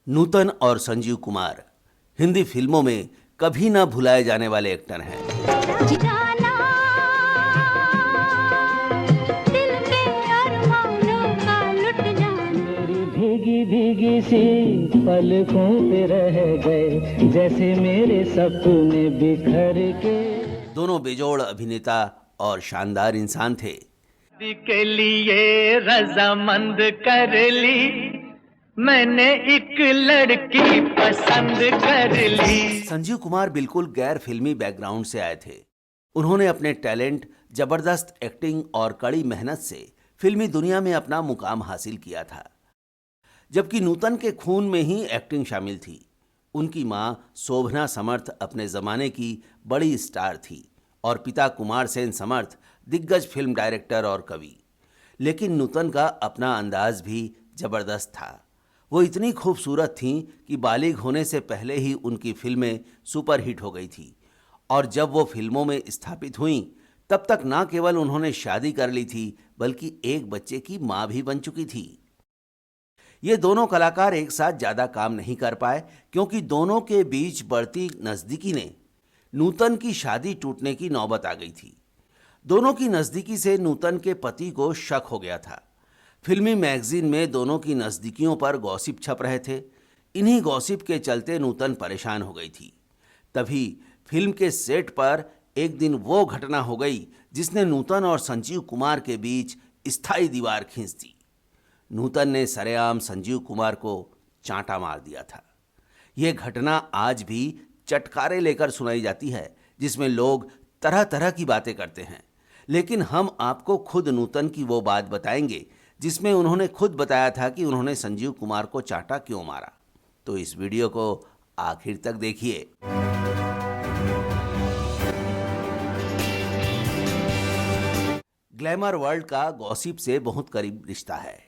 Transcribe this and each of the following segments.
नूतन और संजीव कुमार हिंदी फिल्मों में कभी ना भुलाए जाने वाले एक्टर हैं। जाना दिल के अरमानों का लुट जाना। मेरी भीगी भीगी सी पलकों पे रह गए जैसे मेरे सपने बिखर के। दोनों बेजोड़ अभिनेता और शानदार इंसान थे। के लिए रजामंद कर ली मैंने एक लड़की पसंद कर ली। संजीव कुमार बिल्कुल गैर फिल्मी बैकग्राउंड से आए थे। उन्होंने अपने टैलेंट, जबरदस्त एक्टिंग और कड़ी मेहनत से फिल्मी दुनिया में अपना मुकाम हासिल किया था। जबकि नूतन के खून में ही एक्टिंग शामिल थी। उनकी मां शोभना समर्थ अपने जमाने की बड़ी स्टार थी और पिता कुमार सेन समर्थ दिग्गज फिल्म डायरेक्टर और कवि। लेकिन नूतन का अपना अंदाज भी जबरदस्त था। वो इतनी खूबसूरत थीं कि बालिग होने से पहले ही उनकी फिल्में सुपरहिट हो गई थी और जब वो फिल्मों में स्थापित हुईं तब तक न केवल उन्होंने शादी कर ली थी बल्कि एक बच्चे की मां भी बन चुकी थी। ये दोनों कलाकार एक साथ ज़्यादा काम नहीं कर पाए क्योंकि दोनों के बीच बढ़ती नज़दीकी ने नूतन की शादी टूटने की नौबत आ गई थी। दोनों की नज़दीकी से नूतन के पति को शक हो गया था। फिल्मी मैगजीन में दोनों की नज़दीकियों पर गॉसिप छप रहे थे। इन्हीं गॉसिप के चलते नूतन परेशान हो गई थी। तभी फिल्म के सेट पर एक दिन वो घटना हो गई जिसने नूतन और संजीव कुमार के बीच स्थायी दीवार खींच दी। नूतन ने सरेआम संजीव कुमार को चांटा मार दिया था। यह घटना आज भी चटकारे लेकर सुनाई जाती है जिसमें लोग तरह तरह की बातें करते हैं, लेकिन हम आपको खुद नूतन की वो बात बताएंगे जिसमें उन्होंने खुद बताया था कि उन्होंने संजीव कुमार को चांटा क्यों मारा। तो इस वीडियो को आखिर तक देखिए। ग्लैमर वर्ल्ड का गॉसिप से बहुत करीब रिश्ता है।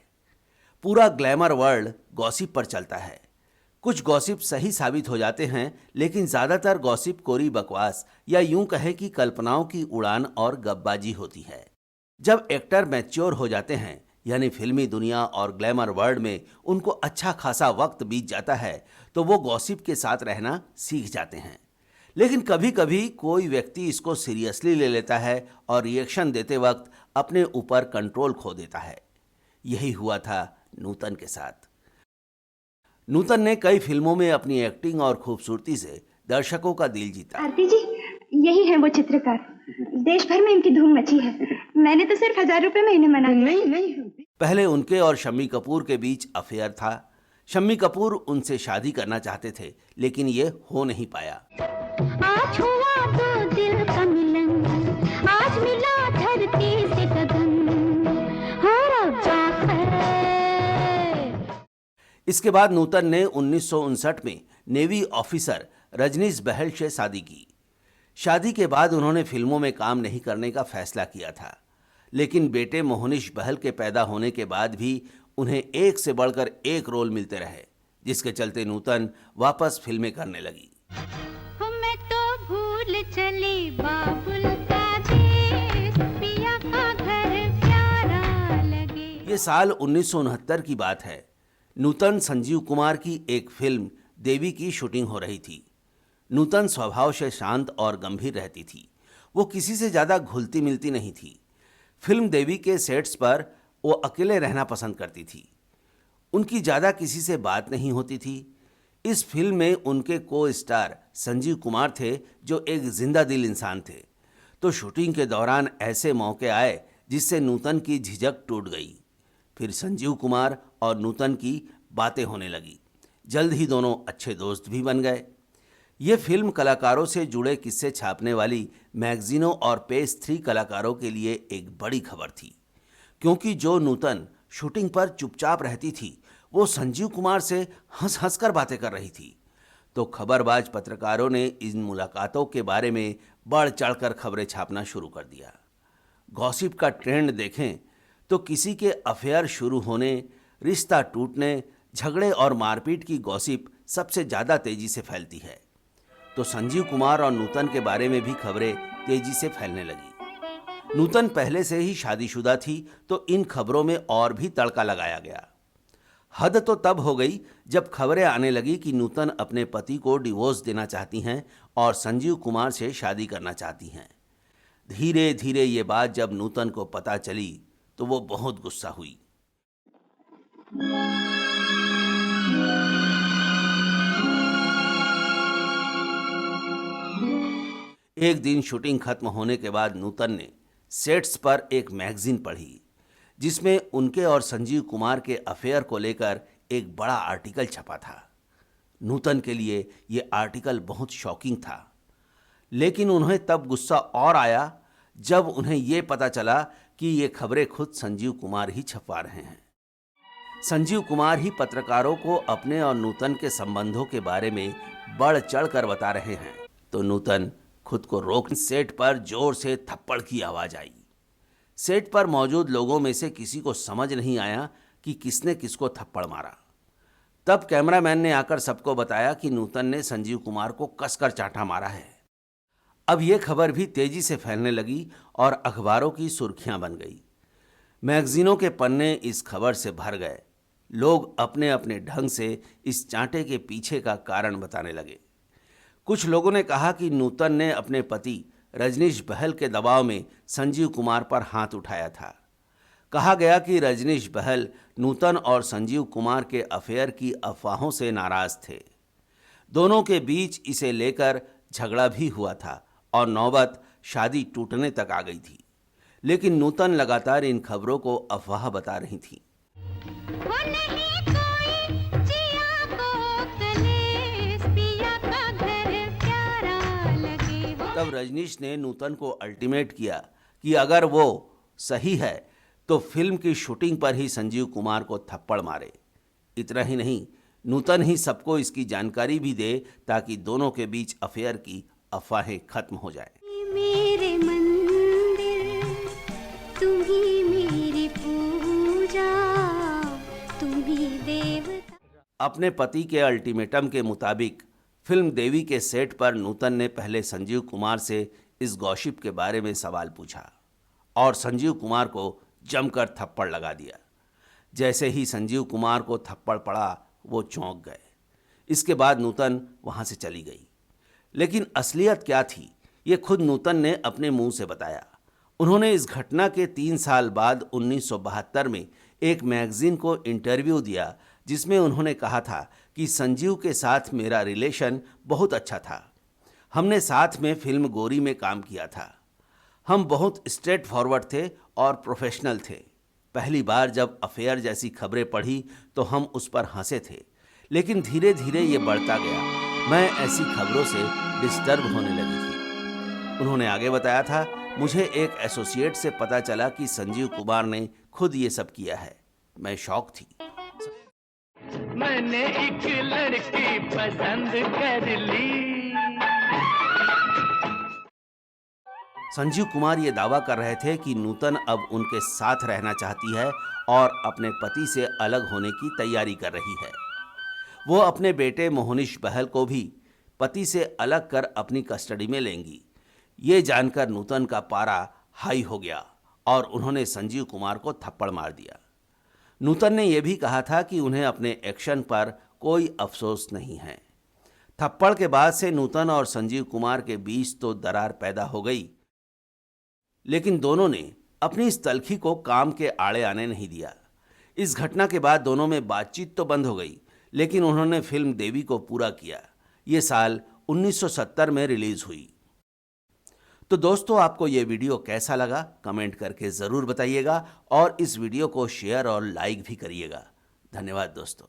पूरा ग्लैमर वर्ल्ड गॉसिप पर चलता है। कुछ गॉसिप सही साबित हो जाते हैं, लेकिन ज़्यादातर गॉसिप कोरी बकवास या यूं कहें कि कल्पनाओं की उड़ान और गप्पबाजी होती है। जब एक्टर मैच्योर हो जाते हैं यानी फिल्मी दुनिया और ग्लैमर वर्ल्ड में उनको अच्छा खासा वक्त बीत जाता है तो वो गॉसिप के साथ रहना सीख जाते हैं। लेकिन कभी कभी कोई व्यक्ति इसको सीरियसली ले लेता है और रिएक्शन देते वक्त अपने ऊपर कंट्रोल खो देता है। यही हुआ था नूतन के साथ। नूतन ने कई फिल्मों में अपनी एक्टिंग और खूबसूरती से दर्शकों का दिल जीता। आरती जी, यही है वो चित्रकार। देश भर में इनकी धूम मची है। मैंने तो सिर्फ 1000 रुपए महीने मना। नहीं। पहले उनके और शम्मी कपूर के बीच अफेयर था। शम्मी कपूर उनसे शादी करना चाहते थे लेकिन ये हो नहीं पाया। आज हुआ तो दिल का मिलन, आज मिला धरती से गगन, हो जाकर। इसके बाद नूतन ने 1959 में नेवी ऑफिसर रजनीश बहल से शादी की। शादी के बाद उन्होंने फिल्मों में काम नहीं करने का फैसला किया था, लेकिन बेटे मोहनीश बहल के पैदा होने के बाद भी उन्हें एक से बढ़कर एक रोल मिलते रहे, जिसके चलते नूतन वापस फिल्में करने लगी। मैं तो भूल चली बाबुल का देश, पिया का घर प्यारा लगे। ये साल 1969 की बात है। नूतन संजीव कुमार की एक फिल्म देवी की शूटिंग हो रही थी। नूतन स्वभाव से शांत और गंभीर रहती थी। वो किसी से ज़्यादा घुलती मिलती नहीं थी। फिल्म देवी के सेट्स पर वो अकेले रहना पसंद करती थी। उनकी ज़्यादा किसी से बात नहीं होती थी। इस फिल्म में उनके को स्टार संजीव कुमार थे जो एक जिंदा दिल इंसान थे। तो शूटिंग के दौरान ऐसे मौके आए जिससे नूतन की झिझक टूट गई। फिर संजीव कुमार और नूतन की बातें होने लगी। जल्द ही दोनों अच्छे दोस्त भी बन गए। ये फिल्म कलाकारों से जुड़े किस्से छापने वाली मैगजीनों और पेज 3 कलाकारों के लिए एक बड़ी खबर थी, क्योंकि जो नूतन शूटिंग पर चुपचाप रहती थी वो संजीव कुमार से हंस हंस कर बातें कर रही थी। तो खबरबाज पत्रकारों ने इन मुलाकातों के बारे में बढ़ चढ़कर खबरें छापना शुरू कर दिया। गॉसिप का ट्रेंड देखें तो किसी के अफेयर शुरू होने, रिश्ता टूटने, झगड़े और मारपीट की गॉसिप सबसे ज़्यादा तेजी से फैलती है। तो संजीव कुमार और नूतन के बारे में भी खबरें तेजी से फैलने लगी। नूतन पहले से ही शादीशुदा थी तो इन खबरों में और भी तड़का लगाया गया। हद तो तब हो गई जब खबरें आने लगी कि नूतन अपने पति को डिवोर्स देना चाहती हैं और संजीव कुमार से शादी करना चाहती हैं। धीरे धीरे ये बात जब नूतन को पता चली तो वो बहुत गुस्सा हुई। एक दिन शूटिंग खत्म होने के बाद नूतन ने सेट्स पर एक मैगजीन पढ़ी जिसमें उनके और संजीव कुमार के अफेयर को लेकर एक बड़ा आर्टिकल छपा था। नूतन के लिए ये आर्टिकल बहुत शॉकिंग था, लेकिन उन्हें तब गुस्सा और आया जब उन्हें ये पता चला कि ये खबरें खुद संजीव कुमार ही छपवा रहे हैं। संजीव कुमार ही पत्रकारों को अपने और नूतन के संबंधों के बारे में बढ़ चढ़ कर बता रहे हैं। तो नूतन खुद को रोक सेट पर जोर से थप्पड़ की आवाज आई। सेट पर मौजूद लोगों में से किसी को समझ नहीं आया कि किसने किसको थप्पड़ मारा। तब कैमरामैन ने आकर सबको बताया कि नूतन ने संजीव कुमार को कसकर चांटा मारा है। अब यह खबर भी तेजी से फैलने लगी और अखबारों की सुर्खियां बन गई। मैगजीनों के पन्ने इस खबर से भर गए। लोग अपने अपने ढंग से इस चांटे के पीछे का कारण बताने लगे। कुछ लोगों ने कहा कि नूतन ने अपने पति रजनीश बहल के दबाव में संजीव कुमार पर हाथ उठाया था। कहा गया कि रजनीश बहल नूतन और संजीव कुमार के अफेयर की अफवाहों से नाराज थे। दोनों के बीच इसे लेकर झगड़ा भी हुआ था और नौबत शादी टूटने तक आ गई थी। लेकिन नूतन लगातार इन खबरों को अफवाह बता रही थी। वो नहीं कोई जिया को कलेस, पिया का घर प्यारा लगे वो। तब रजनीश ने नूतन को अल्टीमेट किया कि अगर वो सही है तो फिल्म की शूटिंग पर ही संजीव कुमार को थप्पड़ मारे। इतना ही नहीं, नूतन ही सबको इसकी जानकारी भी दे ताकि दोनों के बीच अफेयर की अफवाहें खत्म हो जाए। मेरे मंदिर तुम ही मेरी पूजा, तुम ही देवता। अपने पति के अल्टीमेटम के मुताबिक फिल्म देवी के सेट पर नूतन ने पहले संजीव कुमार से इस गॉसिप के बारे में सवाल पूछा और संजीव कुमार को जमकर थप्पड़ लगा दिया। जैसे ही संजीव कुमार को थप्पड़ पड़ा वो चौंक गए। इसके बाद नूतन वहां से चली गई। लेकिन असलियत क्या थी ये खुद नूतन ने अपने मुंह से बताया। उन्होंने इस घटना के 3 साल बाद 1972 में एक मैगजीन को इंटरव्यू दिया जिसमें उन्होंने कहा था कि संजीव के साथ मेरा रिलेशन बहुत अच्छा था। हमने साथ में फिल्म गोरी में काम किया था। हम बहुत स्ट्रेट फॉरवर्ड थे और प्रोफेशनल थे। पहली बार जब अफेयर जैसी खबरें पढ़ी तो हम उस पर हंसे थे, लेकिन धीरे धीरे ये बढ़ता गया। मैं ऐसी खबरों से डिस्टर्ब होने लगी थी। उन्होंने आगे बताया था, मुझे एक एसोसिएट से पता चला कि संजीव कुमार ने खुद ये सब किया है। मैं शॉक थी। मैंने एक लड़की पसंद कर ली। संजीव कुमार ये दावा कर रहे थे कि नूतन अब उनके साथ रहना चाहती है और अपने पति से अलग होने की तैयारी कर रही है। वो अपने बेटे मोहनीश बहल को भी पति से अलग कर अपनी कस्टडी में लेंगी। ये जानकर नूतन का पारा हाई हो गया और उन्होंने संजीव कुमार को थप्पड़ मार दिया। नूतन ने यह भी कहा था कि उन्हें अपने एक्शन पर कोई अफसोस नहीं है। थप्पड़ के बाद से नूतन और संजीव कुमार के बीच तो दरार पैदा हो गई, लेकिन दोनों ने अपनी इस तल्खी को काम के आड़े आने नहीं दिया। इस घटना के बाद दोनों में बातचीत तो बंद हो गई, लेकिन उन्होंने फिल्म देवी को पूरा किया। ये साल 1970 में रिलीज हुई। तो दोस्तों, आपको ये वीडियो कैसा लगा कमेंट करके ज़रूर बताइएगा और इस वीडियो को शेयर और लाइक भी करिएगा। धन्यवाद दोस्तों।